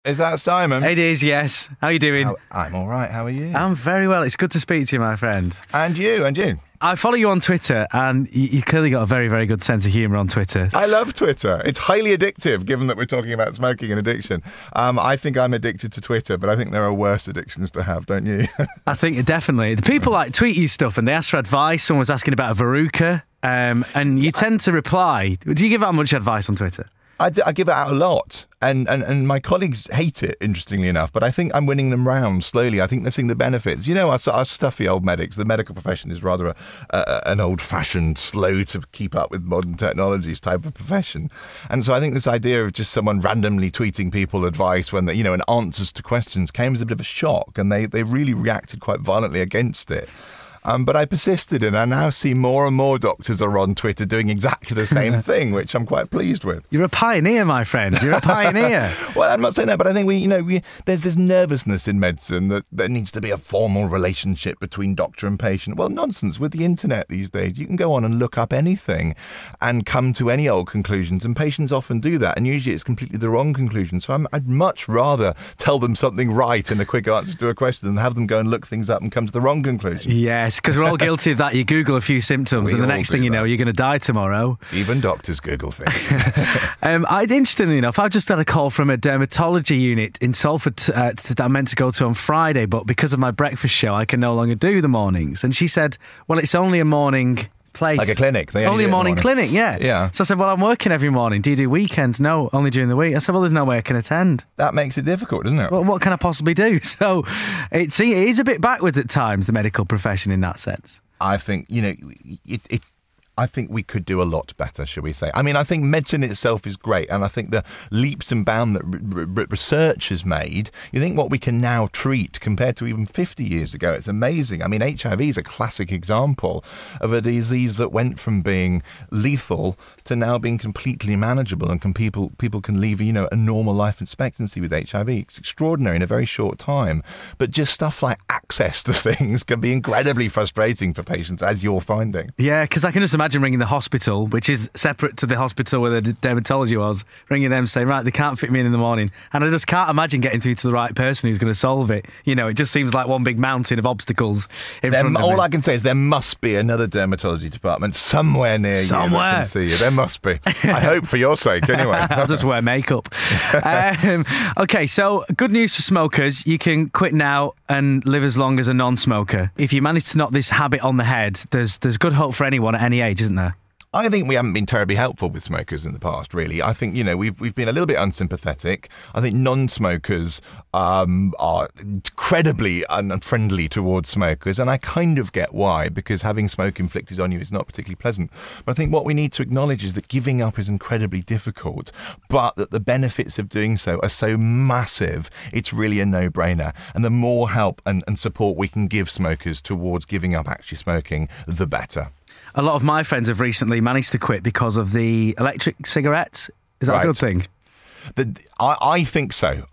Is that Simon? It is, yes. How are you doing? I'm all right. How are you? I'm very well. It's good to speak to you, my friend. And you. I follow you on Twitter, and you clearly got a very, very good sense of humour on Twitter. I love Twitter. It's highly addictive, given that we're talking about smoking and addiction. I think I'm addicted to Twitter, but I think there are worse addictions to have, don't you? I think definitely. The people tweet you stuff, and they ask for advice. Someone was asking about a verruca, and you tend to reply. Do you give out much advice on Twitter? I give it out a lot, and my colleagues hate it, interestingly enough, but I think I'm winning them round slowly. I think they're seeing the benefits. You know, our stuffy old medics, the medical profession is rather an old-fashioned, slow to keep up with modern technologies type of profession. And so I think this idea of just someone randomly tweeting people advice when, and answers to questions came as a bit of a shock, and they really reacted quite violently against it. But I persisted, and I now see more and more doctors are on Twitter doing exactly the same thing, which I'm quite pleased with. You're a pioneer, my friend. You're a pioneer. Well, I'm not saying that, but I think there's this nervousness in medicine that there needs to be a formal relationship between doctor and patient. Well, nonsense. With the internet these days, you can go on and look up anything and come to any old conclusions, and patients often do that, and usually it's completely the wrong conclusion. So I'd much rather tell them something right in a quick answer to a question than have them go and look things up and come to the wrong conclusion. Yes. Because we're all guilty of that. You Google a few symptoms and the next thing you know, you're going to die tomorrow. Even doctors Google things. Interestingly enough, I've just had a call from a dermatology unit in Salford that I'm meant to go to on Friday, but because of my breakfast show, I can no longer do the mornings. And she said, well, it's only a morning place. Like a clinic. Only a morning clinic, yeah. Yeah. So I said, well, I'm working every morning. Do you do weekends? No, only during the week. I said, well, there's no way I can attend. That makes it difficult, doesn't it? Well, what can I possibly do? So it is a bit backwards at times, the medical profession in that sense. I think, I think we could do a lot better, shall we say. I mean, I think medicine itself is great, and I think the leaps and bounds that research has made, you think what we can now treat compared to even 50 years ago, it's amazing. I mean, HIV is a classic example of a disease that went from being lethal to now being completely manageable, and people can live, a normal life expectancy with HIV. It's extraordinary in a very short time. But just stuff like access to things can be incredibly frustrating for patients, as you're finding. Yeah, because I can just imagine ringing the hospital, which is separate to the hospital where the dermatology was, ringing them saying, right, they can't fit me in the morning. And I just can't imagine getting through to the right person who's going to solve it. It just seems like one big mountain of obstacles in front of me. All I can say is there must be another dermatology department somewhere near you that can see you. There must be. I hope for your sake, anyway. I'll just wear makeup. Okay, so good news for smokers. You can quit now and live as long as a non-smoker. If you manage to knock this habit on the head, there's good hope for anyone at any age, isn't there? I think we haven't been terribly helpful with smokers in the past, really. I think, we've been a little bit unsympathetic. I think non-smokers are incredibly unfriendly towards smokers, and I kind of get why, because having smoke inflicted on you is not particularly pleasant. But I think what we need to acknowledge is that giving up is incredibly difficult, but that the benefits of doing so are so massive, it's really a no-brainer. And the more help and support we can give smokers towards giving up actually smoking, the better. A lot of my friends have recently managed to quit because of the electric cigarettes. Is that a good thing? I think so.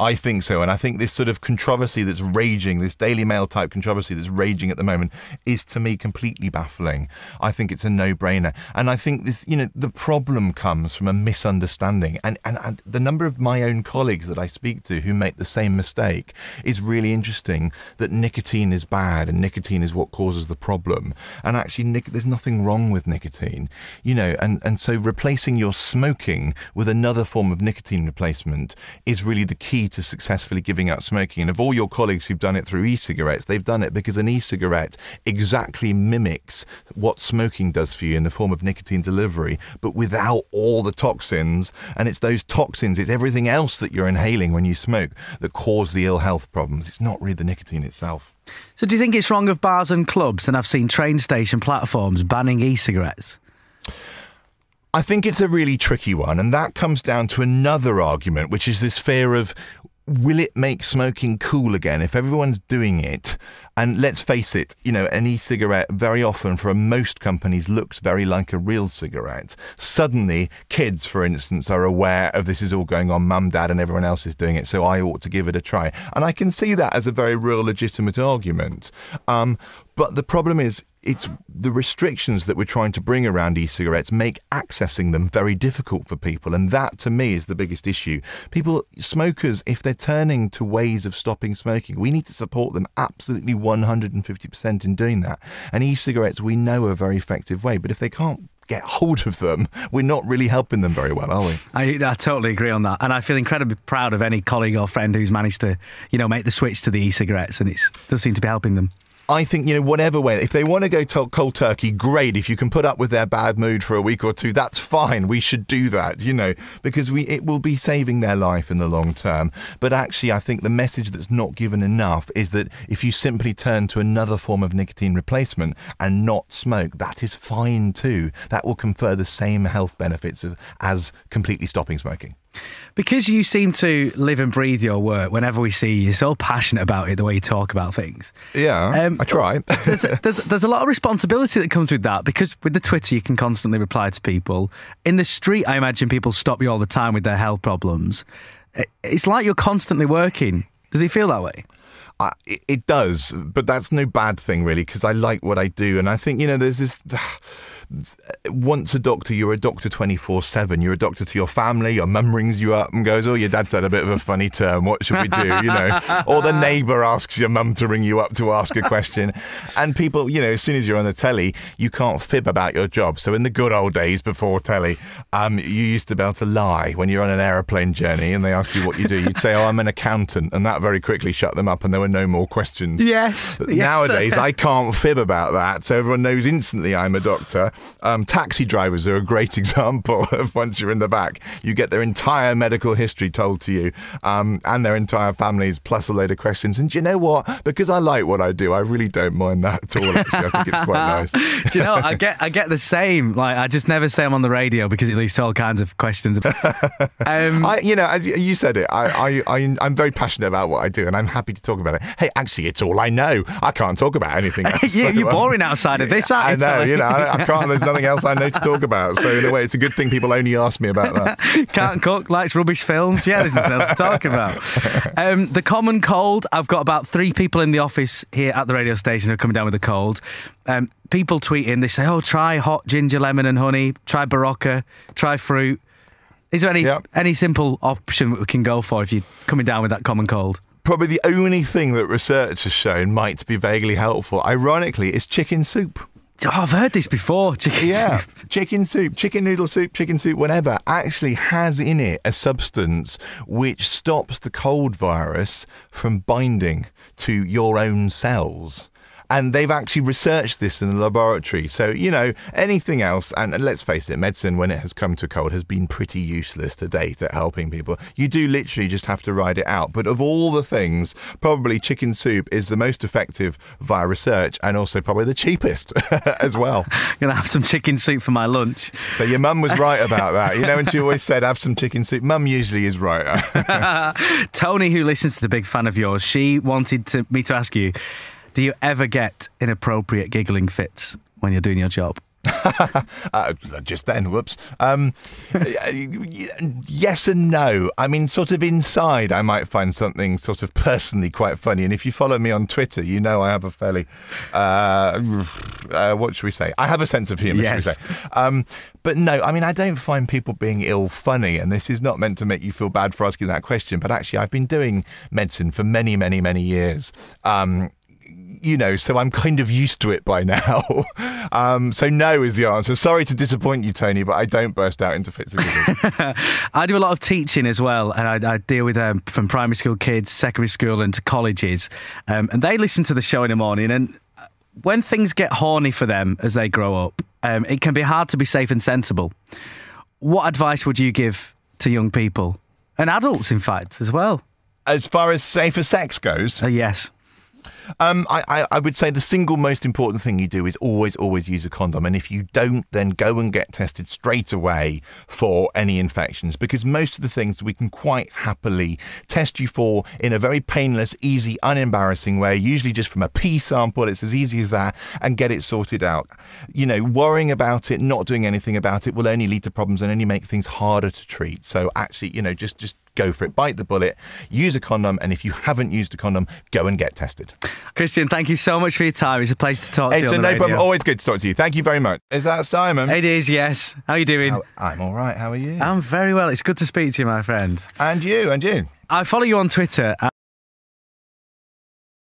And I think this sort of controversy that's raging, this Daily Mail type controversy that's raging at the moment, is to me completely baffling. I think it's a no-brainer. And I think this, the problem comes from a misunderstanding. And the number of my own colleagues that I speak to who make the same mistake is really interesting, that nicotine is bad and nicotine is what causes the problem. And actually, there's nothing wrong with nicotine, and so replacing your smoking with another form of nicotine replacement is really the key to successfully giving up smoking. And of all your colleagues who've done it through e-cigarettes, they've done it because an e-cigarette exactly mimics what smoking does for you in the form of nicotine delivery, but without all the toxins. And it's those toxins, it's everything else that you're inhaling when you smoke that cause the ill health problems. It's not really the nicotine itself. So do you think it's wrong of bars and clubs, and I've seen train station platforms banning e-cigarettes? I think it's a really tricky one, and that comes down to another argument, which is this fear of, will it make smoking cool again if everyone's doing it? And let's face it, an e-cigarette very often for most companies looks very like a real cigarette. Suddenly, kids, for instance, are aware of this is all going on, mum, dad, and everyone else is doing it, so I ought to give it a try. And I can see that as a very real legitimate argument. But the problem is, it's the restrictions that we're trying to bring around e-cigarettes make accessing them very difficult for people. And that, to me, is the biggest issue. Smokers, if they're turning to ways of stopping smoking, we need to support them absolutely 150% in doing that. And e-cigarettes, we know, are a very effective way. But if they can't get hold of them, we're not really helping them very well, are we? I totally agree on that. And I feel incredibly proud of any colleague or friend who's managed to, make the switch to the e-cigarettes, and it does seem to be helping them. I think, whatever way, if they want to go cold turkey, great. If you can put up with their bad mood for a week or two, that's fine. We should do that, because it will be saving their life in the long term. But actually, I think the message that's not given enough is that if you simply turn to another form of nicotine replacement and not smoke, that is fine too. That will confer the same health benefits as completely stopping smoking. Because you seem to live and breathe your work, whenever we see you, you're so passionate about it, the way you talk about things. Yeah, I try. there's a lot of responsibility that comes with that, because with the Twitter, you can constantly reply to people. In the street, I imagine people stop you all the time with their health problems. It's like you're constantly working. Does it feel that way? It does, but that's no bad thing, really, because I like what I do. And I think, there's this... Once a doctor, you're a doctor 24/7. You're a doctor to your family. Your mum rings you up and goes, "Oh, your dad's had a bit of a funny term. What should we do?" Or the neighbour asks your mum to ring you up to ask a question. And people, as soon as you're on the telly, you can't fib about your job. So in the good old days before telly, you used to be able to lie when you're on an aeroplane journey and they asked you what you do. You'd say, "Oh, I'm an accountant," and that very quickly shut them up, and there were no more questions. Yes. Nowadays, I can't fib about that, so everyone knows instantly I'm a doctor. Taxi drivers are a great example of, once you're in the back, you get their entire medical history told to you, and their entire families, plus a load of questions. And do you know what? Because I like what I do, I really don't mind that at all, actually. I think it's quite nice. Do you know, I get the same. Like, I just never say I'm on the radio because it leads to all kinds of questions. As you said it, I'm very passionate about what I do, and I'm happy to talk about it. Hey, actually, it's all I know. I can't talk about anything else. You're boring outside of this, aren't you? I know, I can't. There's nothing else I know to talk about. So in a way, it's a good thing people only ask me about that. Can't cook, likes rubbish films. Yeah, there's nothing else to talk about. The common cold. I've got about 3 people in the office here at the radio station who are coming down with a cold. People tweet in, they say, "Oh, try hot ginger, lemon and honey. Try Barocca. Try fruit." Is there any simple option we can go for if you're coming down with that common cold? Probably the only thing that research has shown might be vaguely helpful, ironically, is chicken soup. Oh, I've heard this before. Chicken soup, chicken noodle soup, chicken soup, whatever, actually has in it a substance which stops the cold virus from binding to your own cells. And they've actually researched this in a laboratory. So, anything else, and let's face it, medicine, when it has come to cold, has been pretty useless to date at helping people. You do literally just have to ride it out. But of all the things, probably chicken soup is the most effective via research, and also probably the cheapest as well. I'm going to have some chicken soup for my lunch. So your mum was right about that. And she always said, have some chicken soup. Mum usually is right. Tony, who listens to the big fan of yours, she wanted me to ask you, do you ever get inappropriate giggling fits when you're doing your job? Just then, whoops. Yes and no. I mean, sort of inside, I might find something sort of personally quite funny. And if you follow me on Twitter, I have a fairly, what should we say? I have a sense of humour, yes. Should we say. But no, I mean, I don't find people being ill funny. And this is not meant to make you feel bad for asking that question. But actually, I've been doing medicine for many, many, many years. So I'm kind of used to it by now. So no is the answer. Sorry to disappoint you, Tony, but I don't burst out into fits of giggles. I do a lot of teaching as well, and I deal with from primary school kids, secondary school and to colleges. And they listen to the show in the morning, and when things get horny for them as they grow up, it can be hard to be safe and sensible. What advice would you give to young people, and adults, in fact, as well? As far as safer sex goes? Yes. I would say the single most important thing you do is always use a condom. And if you don't, then go and get tested straight away for any infections, because most of the things we can quite happily test you for in a very painless, easy, unembarrassing way, usually just from a pee sample. It's as easy as that, and get it sorted out. Worrying about it, not doing anything about it will only lead to problems and only make things harder to treat. So actually, just go for it, bite the bullet, use a condom, and if you haven't used a condom, go and get tested. Christian, thank you so much for your time. It's a pleasure to talk to you It's on the no radio. problem. Always good to talk to you. Thank you very much. Is that Simon? It is, yes. How are you doing? I'm all right. How are you? I'm very well. It's good to speak to you, my friend. And you. I follow you on Twitter.